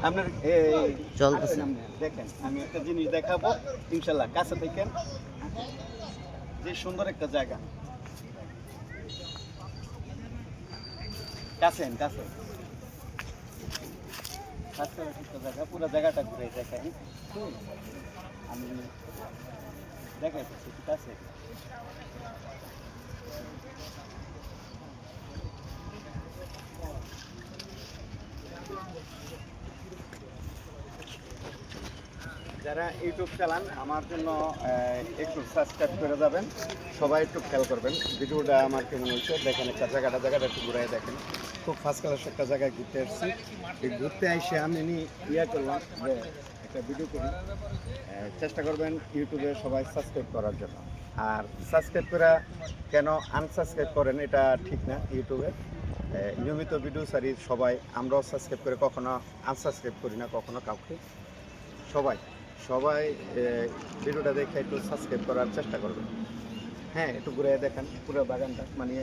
আপনার চলতেছে। দেখেন আমি একটা জিনিস দেখাবো ইনশাল্লাহ কাছে থাকেন। যে সুন্দর একটা জায়গা, কাছেন কাছে কাছে একটা জায়গা, পুরো জায়গাটা ঘুরে দেখেন। আমি দেখাইতেছি ঠিক আছে। যারা ইউটিউব চালান আমার জন্য একটু সাবস্ক্রাইব করে যাবেন, সবাই একটু খেয়াল করবেন ভিডিওটা আমার কেমন হয়েছে। দেখেন একটা জায়গাটা একটু ঘুরাই দেখেন। খুব ফার্স্ট ক্লাস একটা জায়গায় ঘুরতে এসেছি। এই ঘুরতে এসে আমি ইয়া করলাম যে একটা ভিডিও করি। চেষ্টা করবেন ইউটিউবে সবাই সাবস্ক্রাইব করার জন্য। আর সাবস্ক্রাইব করা কেন আনসাবস্ক্রাইব করেন এটা ঠিক না। ইউটিউবে নিয়মিত ভিডিও সারি সবাই, আমরাও সাবস্ক্রাইব করে কখনো আনসাবস্ক্রাইব করি না কখনো কাউকে। সবাই সবাই ভিডিওটা দেখে একটু সাবস্ক্রাইব করার চেষ্টা করবেন। হ্যাঁ, একটু ঘুরে দেখেন পুরো বাগানটা, মানে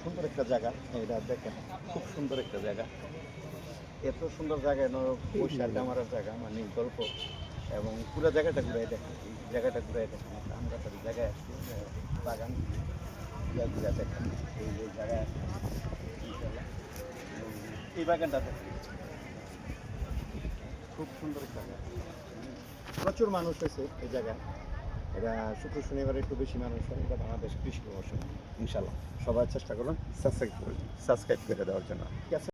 সুন্দর একটা জায়গা। এটা দেখেন খুব সুন্দর একটা জায়গা। এত সুন্দর জায়গা বসে আড্ডা মারার জায়গা, মানে গল্প। এবং পুরো জায়গাটা ঘুরে দেখেন, এই জায়গাটা ঘুরে দেখেন। আমরা তার জায়গায় আসছি বাগান ঘুরে দেখেন। এই যে জায়গায় আসছি ইনশাল্লাহ, এই বাগানটা দেখেন খুব সুন্দর একটা জায়গা। প্রচুর মানুষ হয়েছে এই জায়গায়। এটা শুক্র শনিবার একটু বেশি মানুষ হয়। এটা বাংলাদেশ কৃষি মৌসুম। ইনশাল্লাহ সবাই চেষ্টা করুন সাবস্ক্রাইব করে দেওয়ার জন্য। ঠিক আছে।